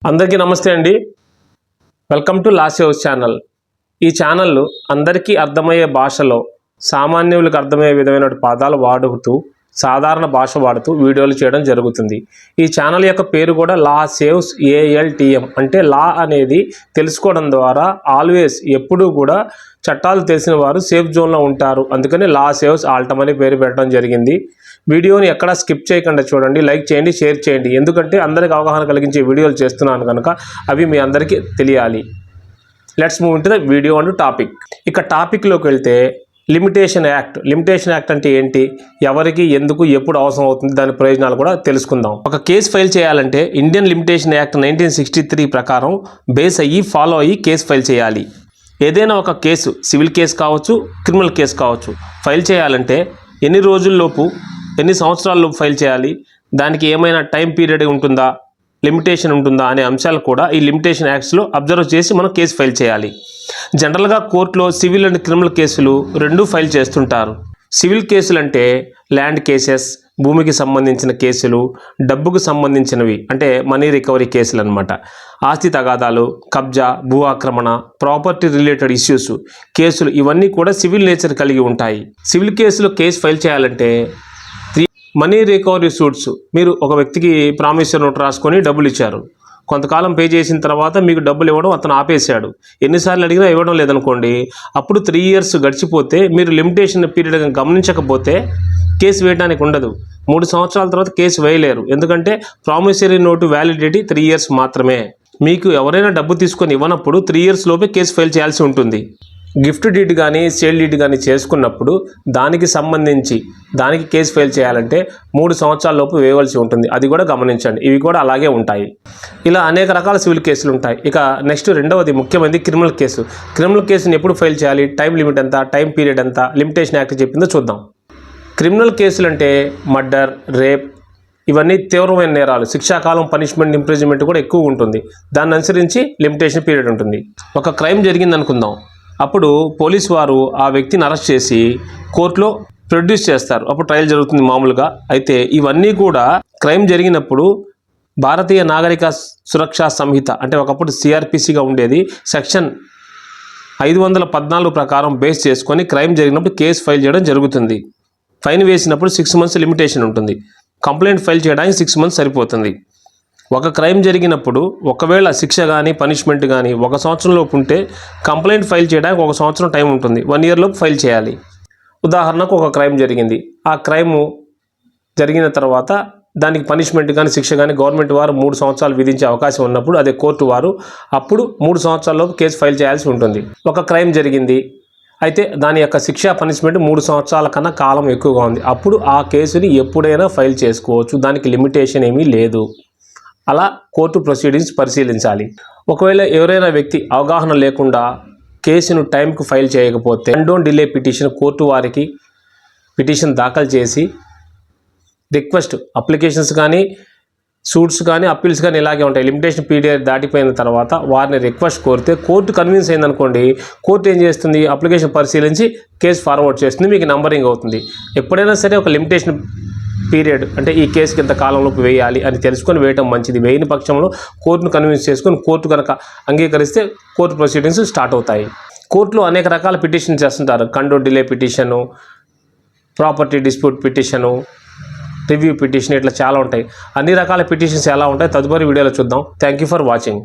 అందరికీ నమస్తే అండి. Welcome to law saves channel. ఈ ఛానల్ అందరికీ అర్థమయ్యే భాషలో సామాన్యులకు అర్థమయ్యే విధమైన పదాలు వాడుతూ సాధారణ భాష వాడుతూ వీడియోలు చేయడం జరుగుతుంది. ఈ ఛానల్ యొక్క పేరు కూడా లా సేవ్స్ ALTM, అంటే లా అనేది తెలుసుకోవడం ద్వారా ఆల్వేస్ ఎప్పుడూ కూడా చట్టాలు తెలిసిన వారు సేఫ్ జోన్లో ఉంటారు. అందుకని లా సేవ్స్ ఆల్టమ్ అని పేరు పెట్టడం జరిగింది. వీడియోని ఎక్కడా స్కిప్ చేయకుండా చూడండి, లైక్ చేయండి, షేర్ చేయండి. ఎందుకంటే అందరికి అవగాహన కలిగించే వీడియోలు చేస్తున్నాను కనుక అవి మీ అందరికీ తెలియాలి. Let's move into the video and topic. ఇక టాపిక్లోకి వెళ్తే లిమిటేషన్ యాక్ట్ అంటే ఏంటి, ఎవరికి ఎందుకు ఎప్పుడు అవసరం అవుతుంది, దాని ప్రయోజనాలు కూడా తెలుసుకుందాం. ఒక కేసు ఫైల్ చేయాలంటే ఇండియన్ లిమిటేషన్ యాక్ట్ 1963 ప్రకారం బేస్ అయ్యి ఫాలో అయ్యి కేసు ఫైల్ చేయాలి. ఏదైనా ఒక కేసు సివిల్ కేసు కావచ్చు, క్రిమినల్ కేసు కావచ్చు, ఫైల్ చేయాలంటే ఎన్ని రోజుల్లోపు ఎన్ని సంవత్సరాల్లోపు ఫైల్ చేయాలి, దానికి ఏమైనా టైం పీరియడ్ ఉంటుందా, లిమిటేషన్ ఉంటుందా అనే అంశాలు కూడా ఈ లిమిటేషన్ యాక్ట్స్లో అబ్జర్వ్ చేసి మనం కేసు ఫైల్ చేయాలి. జనరల్గా కోర్టులో సివిల్ అండ్ క్రిమినల్ కేసులు రెండూ ఫైల్ చేస్తుంటారు. సివిల్ కేసులు అంటే ల్యాండ్ కేసెస్, భూమికి సంబంధించిన కేసులు, డబ్బుకు సంబంధించినవి అంటే మనీ రికవరీ కేసులు అనమాట. ఆస్తి తగాదాలు, కబ్జా, భూ ఆక్రమణ, ప్రాపర్టీ రిలేటెడ్ ఇష్యూస్ కేసులు ఇవన్నీ కూడా సివిల్ నేచర్ కలిగి ఉంటాయి. సివిల్ కేసులో కేసు ఫైల్ చేయాలంటే మనీ రికవరీ సూట్స్, మీరు ఒక వ్యక్తికి ప్రామిసరీ నోట్ రాసుకొని డబ్బులు ఇచ్చారు, కొంతకాలం పే చేసిన తర్వాత మీకు డబ్బులు ఇవ్వడం అతను ఆపేశాడు, ఎన్నిసార్లు అడిగినా ఇవ్వడం లేదనుకోండి, అప్పుడు 3 years గడిచిపోతే మీరు లిమిటేషన్ పీరియడ్ గమనించకపోతే కేసు వేయడానికి ఉండదు. 3 సంవత్సరాల తర్వాత కేసు వేయలేరు, ఎందుకంటే ప్రామిసరీ నోటు వ్యాలిడిటీ 3 years మాత్రమే. మీకు ఎవరైనా డబ్బు తీసుకొని ఇవ్వనప్పుడు 3 years లోపే కేసు ఫైల్ చేయాల్సి ఉంటుంది. గిఫ్ట్ డీడ్ కానీ సేల్ డీడ్ కానీ చేసుకున్నప్పుడు దానికి సంబంధించి దానికి కేసు ఫైల్ చేయాలంటే 3 సంవత్సరాల లోపు వేయవలసి ఉంటుంది. అది కూడా గమనించండి, ఇవి కూడా అలాగే ఉంటాయి. ఇలా అనేక రకాల సివిల్ కేసులు ఉంటాయి. ఇక నెక్స్ట్ రెండవది ముఖ్యమైనది క్రిమినల్ కేసు. క్రిమినల్ కేసుని ఎప్పుడు ఫైల్ చేయాలి, టైం లిమిట్ ఎంత, టైం పీరియడ్ ఎంత, లిమిటేషన్ యాక్ట్ చెప్పిందో చూద్దాం. క్రిమినల్ కేసులు అంటే మర్డర్, రేప్ ఇవన్నీ తీవ్రమైన నేరాలు, శిక్షాకాలం, పనిష్మెంట్, ఇంప్రిజన్మెంట్ కూడా ఎక్కువ ఉంటుంది. దాన్ని అనుసరించి లిమిటేషన్ పీరియడ్ ఉంటుంది. ఒక క్రైమ్ జరిగింది అనుకుందాం, అప్పుడు పోలీసు వారు ఆ వ్యక్తిని అరెస్ట్ చేసి కోర్టులో ప్రొడ్యూస్ చేస్తారు, అప్పుడు ట్రయల్ జరుగుతుంది మామూలుగా. అయితే ఇవన్నీ కూడా క్రైమ్ జరిగినప్పుడు భారతీయ నాగరిక సురక్షా సంహిత అంటే ఒకప్పుడు CRPCగా ఉండేది, సెక్షన్ 514 ప్రకారం బేస్ చేసుకొని క్రైమ్ జరిగినప్పుడు కేసు ఫైల్ చేయడం జరుగుతుంది. ఫైన్ వేసినప్పుడు 6 months లిమిటేషన్ ఉంటుంది. కంప్లైంట్ ఫైల్ చేయడానికి 6 months సరిపోతుంది. ఒక క్రైమ్ జరిగినప్పుడు ఒకవేళ శిక్ష కానీ పనిష్మెంట్ కానీ 1 సంవత్సరంలోపు ఉంటే కంప్లైంట్ ఫైల్ చేయడానికి 1 సంవత్సరం టైం ఉంటుంది. 1 year లోపు ఫైల్ చేయాలి. ఉదాహరణకు ఒక క్రైమ్ జరిగింది, ఆ క్రైమ్ జరిగిన తర్వాత దానికి పనిష్మెంట్ కానీ శిక్ష కానీ గవర్నమెంట్ వారు 3 సంవత్సరాలు విధించే అవకాశం ఉన్నప్పుడు అదే కోర్టు వారు అప్పుడు 3 సంవత్సరాలలోపు కేసు ఫైల్ చేయాల్సి ఉంటుంది. ఒక క్రైమ్ జరిగింది, అయితే దాని యొక్క శిక్ష పనిష్మెంట్ 3 సంవత్సరాల కన్నా కాలం ఎక్కువగా ఉంది, అప్పుడు ఆ కేసుని ఎప్పుడైనా ఫైల్ చేసుకోవచ్చు, దానికి లిమిటేషన్ ఏమీ లేదు. అలా కోర్టు ప్రొసీడింగ్స్ పరిశీలించాలి. ఒకవేళ ఎవరైనా వ్యక్తి అవగాహన లేకుండా కేసును టైంకు ఫైల్ చేయకపోతే డోంట్ డిలే పిటిషన్ కోర్టు వారికి పిటిషన్ దాఖలు చేసి రిక్వెస్ట్ అప్లికేషన్స్ కానీ సూట్స్ కానీ అప్పీల్స్ కానీ ఇలాగే ఉంటాయి. లిమిటేషన్ పీరియడ్ దాటిపోయిన తర్వాత వారిని రిక్వెస్ట్ కోరితే కోర్టు కన్విన్స్ అయిందనుకోండి, కోర్టు ఏం చేస్తుంది, అప్లికేషన్ పరిశీలించి కేసు ఫార్వర్డ్ చేస్తుంది, మీకు నంబరింగ్ అవుతుంది. ఎప్పుడైనా సరే ఒక లిమిటేషన్ పీరియడ్ అంటే ఈ కేసుకి ఇంత కాలంలోపు వేయాలి అని తెలుసుకొని వేయటం మంచిది. వేయని పక్షంలో కోర్టును కన్విన్స్ చేసుకొని కోర్టు కనుక అంగీకరిస్తే కోర్టు ప్రొసీడింగ్స్ స్టార్ట్ అవుతాయి. కోర్టులో అనేక రకాల పిటిషన్ చేస్తుంటారు, condone delay petition, property dispute petition, review petition, ఇట్లా చాలా ఉంటాయి. అన్ని రకాల పిటిషన్స్ ఎలా ఉంటాయి తదుపరి వీడియోలో చూద్దాం. Thank you for watching.